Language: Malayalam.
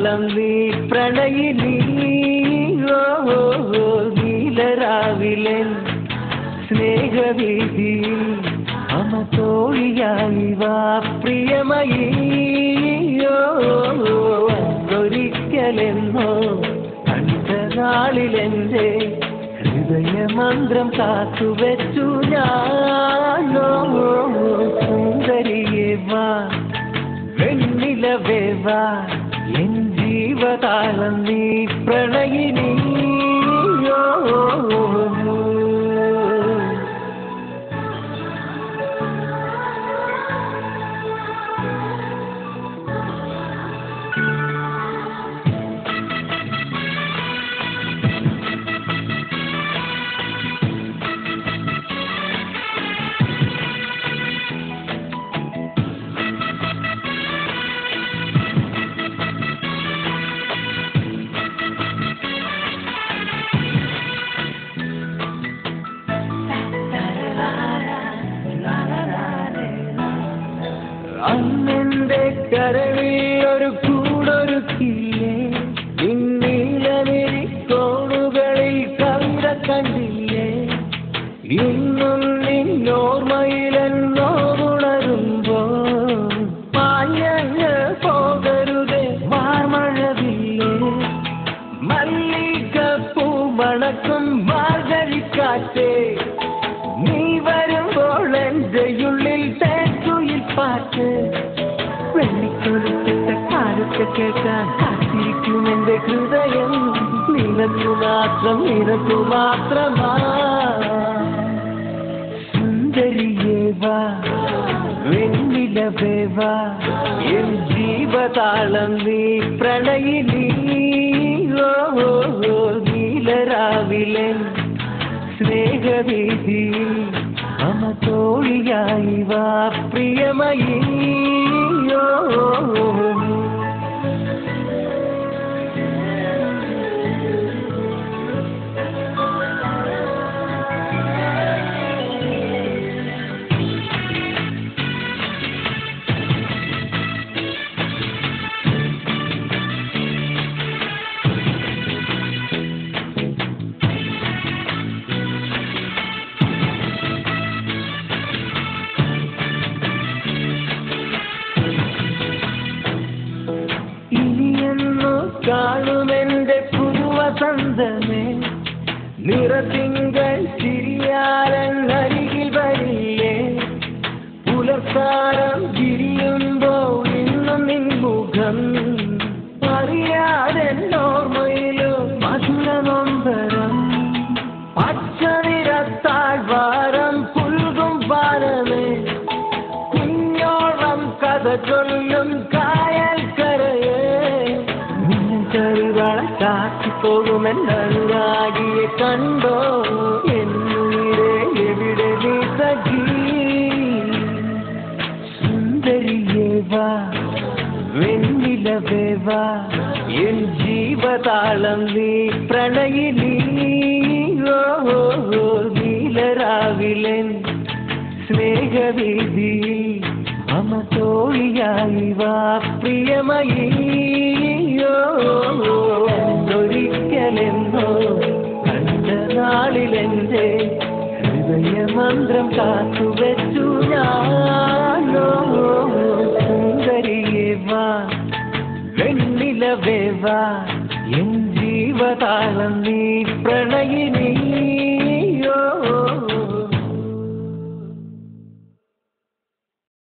ജീവതാളം നീ പ്രണയിനി നീലരാവിലെ സ്നേഹവീതി അമതോഴിയായി വാ പ്രിയമയീ ഒരിക്കലെന്നോ കണ്ട നാളിലെന്റെ ഹൃദയമന്ത്രം കാത്തുവെച്ചു ഞാനോ സുന്ദരിയേ വാ വെണ്ണിലവേ വാ എൻ ജീവതാളം നീ പ്രണയിനി അന്നെന്റെ കരളിൽ ഒരു കൂടൊരുക്കില്ലേ നിന്നീലമിരിക്കോണുകളിൽ കവിത കണ്ടില്ലേ ഇന്നും നിന്നോർമ്മയിലെന്നോ ഉണരുമ്പോ മാഞ്ഞങ്ങ് പോകരുതേ വാർമഴവില്ലേ മല്ലികപ്പൂ മണക്കും മാർഗഴിക്കാറ്റേ നീ വരുമ്പോൾ എൻ്റെ ഉള്ളിൽ തേക്കുയിൽ പാട്ട് വെള്ളിക്കൊടുത്തിട്ട കാലത്ത് കേൾക്കാൻ കാത്തിരിക്കും എൻ്റെ ഹൃദയം നിനക്കു മാത്രമാ സുന്ദരിയേ വാ വെണ്ണിലവേ വാ എൻ ജീവതാളം നീ പ്രണയിനി നീലരാവിലെ സ്നേഹവീതി അമതോഴിയായി വാ പ്രിയമയീ കാണുമെന്റെ പുതുവസന്തമേ നിറതിങ്കൾ ചിരിയാലരികിൽ വരില്ലേ പുലർക്കാലം തിരിയുമ്പോൾ ഇന്നും നിൻമുഖം അറിയാതെ ഓർമ്മയിലോ മധുരനൊമ്പരം പച്ച നിറത്താഴ്വാരം പുൽകും പാലമേ കുഞ്ഞോളം കഥ ചൊല്ലും കായൽ കരയേ കാത്തിപ്പോകുമെന്നനുരാഗിയെ കണ്ടോ എന്നുയിരെ എവിടെ നീ സഖി സുന്ദരിയേ വാ വെണ്ണിലവേ വാ എൻ ജീവതാളം നീ പ്രണയിനി നീലരാവിലെ സ്നേഹവീതി അമതോഴിയായി വാ പ്രിയമയീ ഒരിക്കലെന്നോ കണ്ട നാളിലെന്റെ ഹൃദയമന്ത്രം കാത്തുവെച്ചു ഞാനോ സുന്ദരിയേ വാ വെണ്ണിലവേ വാ എൻ ജീവതാളം നീ പ്രണയിനി